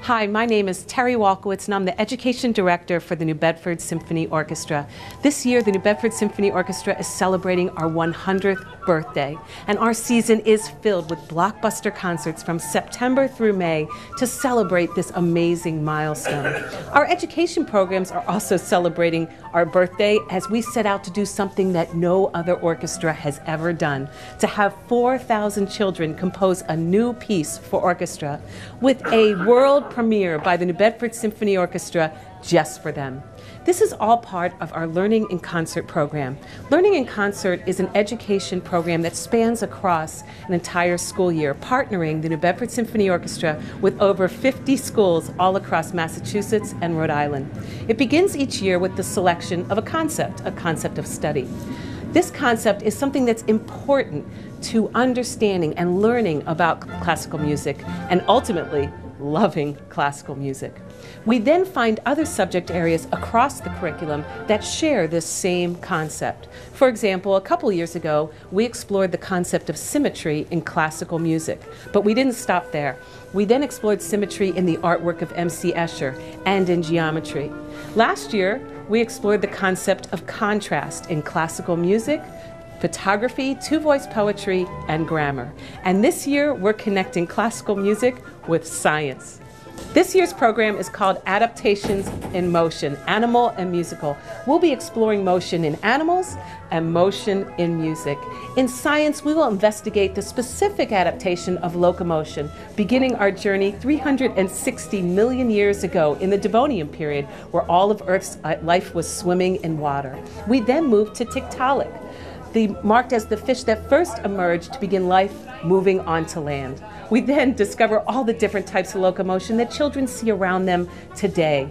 Hi, my name is Terry Walkowitz, and I'm the Education Director for the New Bedford Symphony Orchestra. This year, the New Bedford Symphony Orchestra is celebrating our 100th birthday, and our season is filled with blockbuster concerts from September through May to celebrate this amazing milestone. Our education programs are also celebrating our birthday as we set out to do something that no other orchestra has ever done, to have 4,000 children compose a new piece for orchestra with a world premiere by the New Bedford Symphony Orchestra just for them. This is all part of our Learning in Concert program. Learning in Concert is an education program that spans across an entire school year, partnering the New Bedford Symphony Orchestra with over 50 schools all across Massachusetts and Rhode Island. It begins each year with the selection of a concept of study. This concept is something that's important to understanding and learning about classical music and ultimately loving classical music. We then find other subject areas across the curriculum that share this same concept. For example, a couple years ago, we explored the concept of symmetry in classical music, but we didn't stop there. We then explored symmetry in the artwork of M.C. Escher and in geometry. Last year, we explored the concept of contrast in classical music, photography, two-voice poetry, and grammar. And this year, we're connecting classical music with science. This year's program is called Adaptations in Motion, Animal and Musical. We'll be exploring motion in animals and motion in music. In science, we will investigate the specific adaptation of locomotion, beginning our journey 360 million years ago in the Devonian period, where all of Earth's life was swimming in water. We then moved to Tiktaalik, marked as the fish that first emerged to begin life moving onto land. We then discover all the different types of locomotion that children see around them today,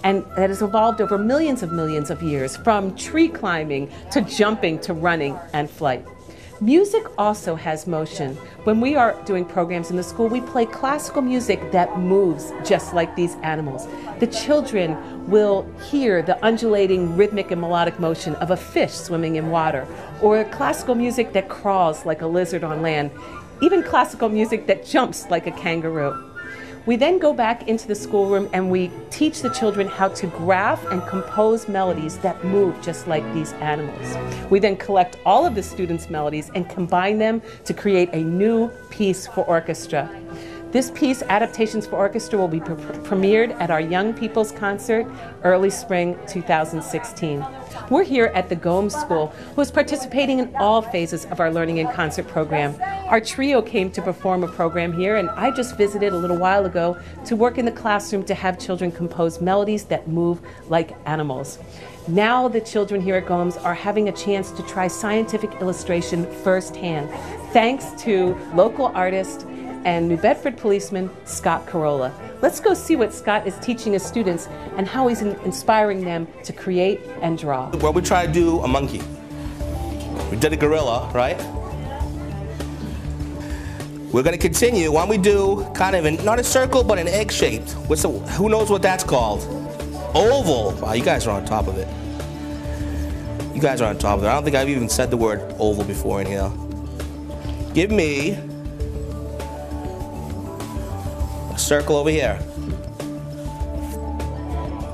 and that has evolved over millions of years, from tree climbing to jumping to running and flight. Music also has motion. When we are doing programs in the school, we play classical music that moves just like these animals. The children will hear the undulating rhythmic and melodic motion of a fish swimming in water, or classical music that crawls like a lizard on land, even classical music that jumps like a kangaroo. We then go back into the schoolroom and we teach the children how to graph and compose melodies that move just like these animals. We then collect all of the students' melodies and combine them to create a new piece for orchestra. This piece, Adaptations for Orchestra, will be premiered at our Young People's Concert early spring 2016. We're here at the Gomes School, who is participating in all phases of our Learning in Concert program. Our trio came to perform a program here, and I just visited a little while ago to work in the classroom to have children compose melodies that move like animals. Now the children here at Gomes are having a chance to try scientific illustration firsthand, thanks to local artist and New Bedford policeman Scott Carolla. Let's go see what Scott is teaching his students and how he's inspiring them to create and draw. Well, we try to do a monkey. We did a gorilla, right? We're going to continue. Why don't we do kind of not a circle, but an egg-shaped. Who knows what that's called? Oval. Wow, you guys are on top of it. You guys are on top of it. I don't think I've even said the word oval before in here. Give me circle over here.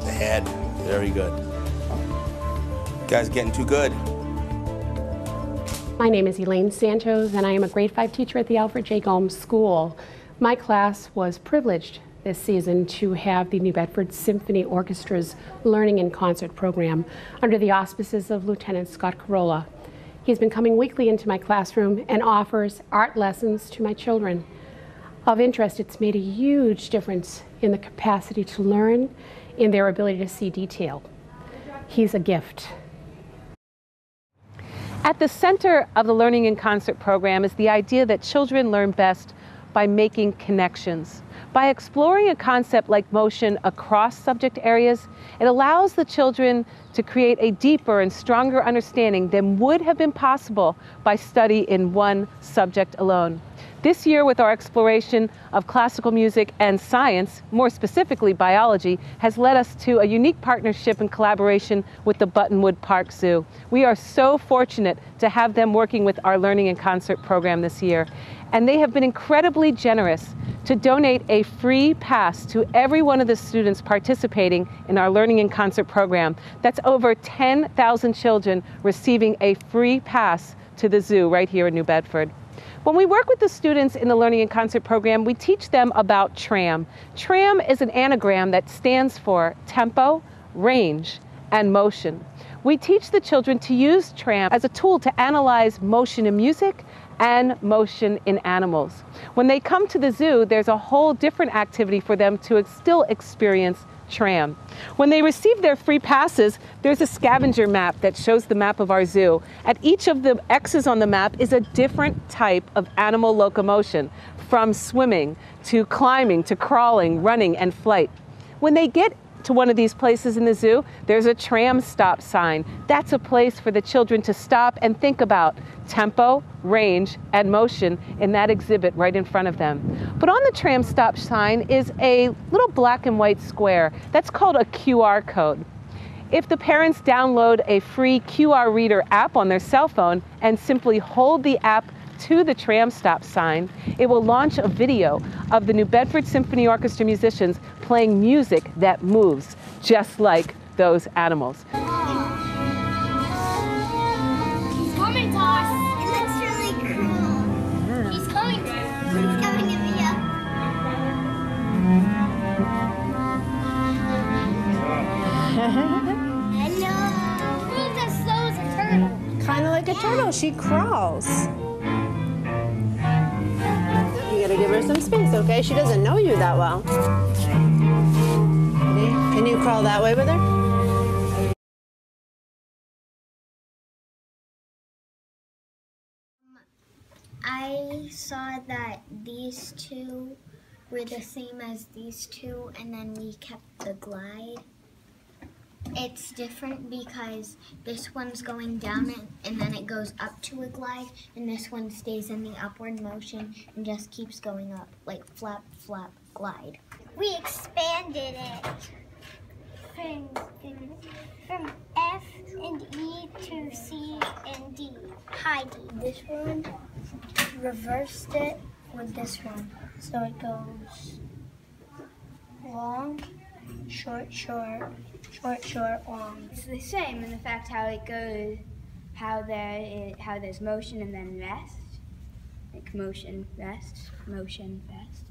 The head. Very good. You guys are getting too good. My name is Elaine Santos, and I am a grade 5 teacher at the Alfred J. Gomes School. My class was privileged this season to have the New Bedford Symphony Orchestra's Learning in Concert program under the auspices of Lieutenant Scott Carolla. He's been coming weekly into my classroom and offers art lessons to my children. Of interest, it's made a huge difference in the capacity to learn, in their ability to see detail. He's a gift. At the center of the Learning in Concert program is the idea that children learn best by making connections. By exploring a concept like motion across subject areas, it allows the children to create a deeper and stronger understanding than would have been possible by study in one subject alone. This year, with our exploration of classical music and science, more specifically biology, has led us to a unique partnership and collaboration with the Buttonwood Park Zoo. We are so fortunate to have them working with our Learning in Concert program this year, and they have been incredibly generous to donate a free pass to every one of the students participating in our Learning in Concert program. That's over 10,000 children receiving a free pass to the zoo right here in New Bedford. When we work with the students in the Learning in Concert program, we teach them about TRAM. TRAM is an anagram that stands for tempo, range, and motion. We teach the children to use TRAM as a tool to analyze motion in music and motion in animals. When they come to the zoo, there's a whole different activity for them to still experience TRAM. When they receive their free passes, there's a scavenger map that shows the map of our zoo. At each of the X's on the map is a different type of animal locomotion, from swimming to climbing to crawling, running, and flight. When they get to one of these places in the zoo, there's a tram stop sign. That's a place for the children to stop and think about tempo, range, and motion in that exhibit right in front of them. But on the tram stop sign is a little black and white square. That's called a QR code. If the parents download a free QR reader app on their cell phone and simply hold the app to the tram stop sign, it will launch a video of the New Bedford Symphony Orchestra musicians playing music that moves just like those animals. He's coming to us. It looks really cool. Yeah. He's coming. He's coming to me up. Hello. Moves as slow as a turtle. Kind of like a turtle. She crawls. You gotta give her some space, okay? She doesn't know you that well. Ready? Can you crawl that way with her? I saw that these two were the same as these two, and then we kept the glide. It's different because this one's going down and then it goes up to a glide, and this one stays in the upward motion and just keeps going up, like flap, flap, glide. We expanded it from F and E to C and D. High D. This one reversed it with this one. So it goes long, short, short, short, short, long. It's the same in the fact how it goes, how there's motion and then rest, like motion, rest, motion, rest.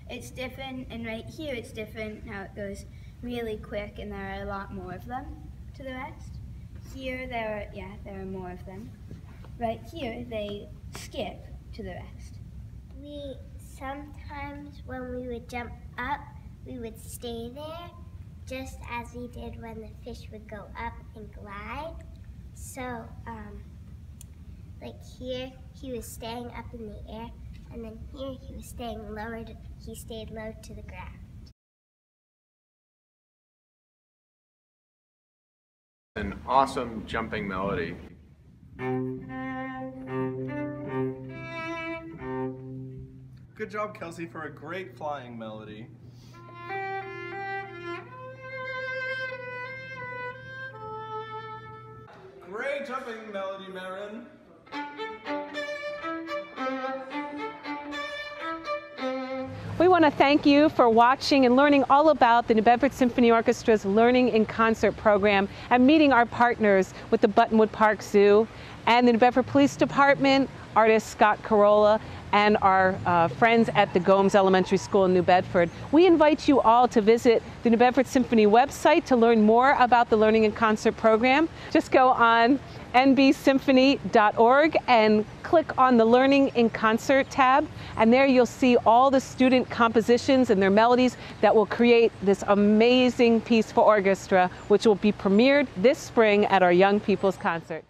It's different, and right here it's different how it goes really quick, and there are a lot more of them to the rest. Here there are more of them. Right here they skip to the rest. We sometimes when we would jump up, we would stay there, just as we did when the fish would go up and glide. So, like here, he was staying up in the air, and then here he was staying lower. He stayed low to the ground. An awesome jumping melody. Good job, Kelsey, for a great flying melody. Great jumping melody, Marin. We want to thank you for watching and learning all about the New Bedford Symphony Orchestra's Learning in Concert program and meeting our partners with the Buttonwood Park Zoo and the New Bedford Police Department, artist Scott Carolla, and our friends at the Gomes Elementary School in New Bedford. We invite you all to visit the New Bedford Symphony website to learn more about the Learning in Concert program. Just go on nbsymphony.org and click on the Learning in Concert tab, and there you'll see all the student compositions and their melodies that will create this amazing piece for orchestra, which will be premiered this spring at our Young People's Concert.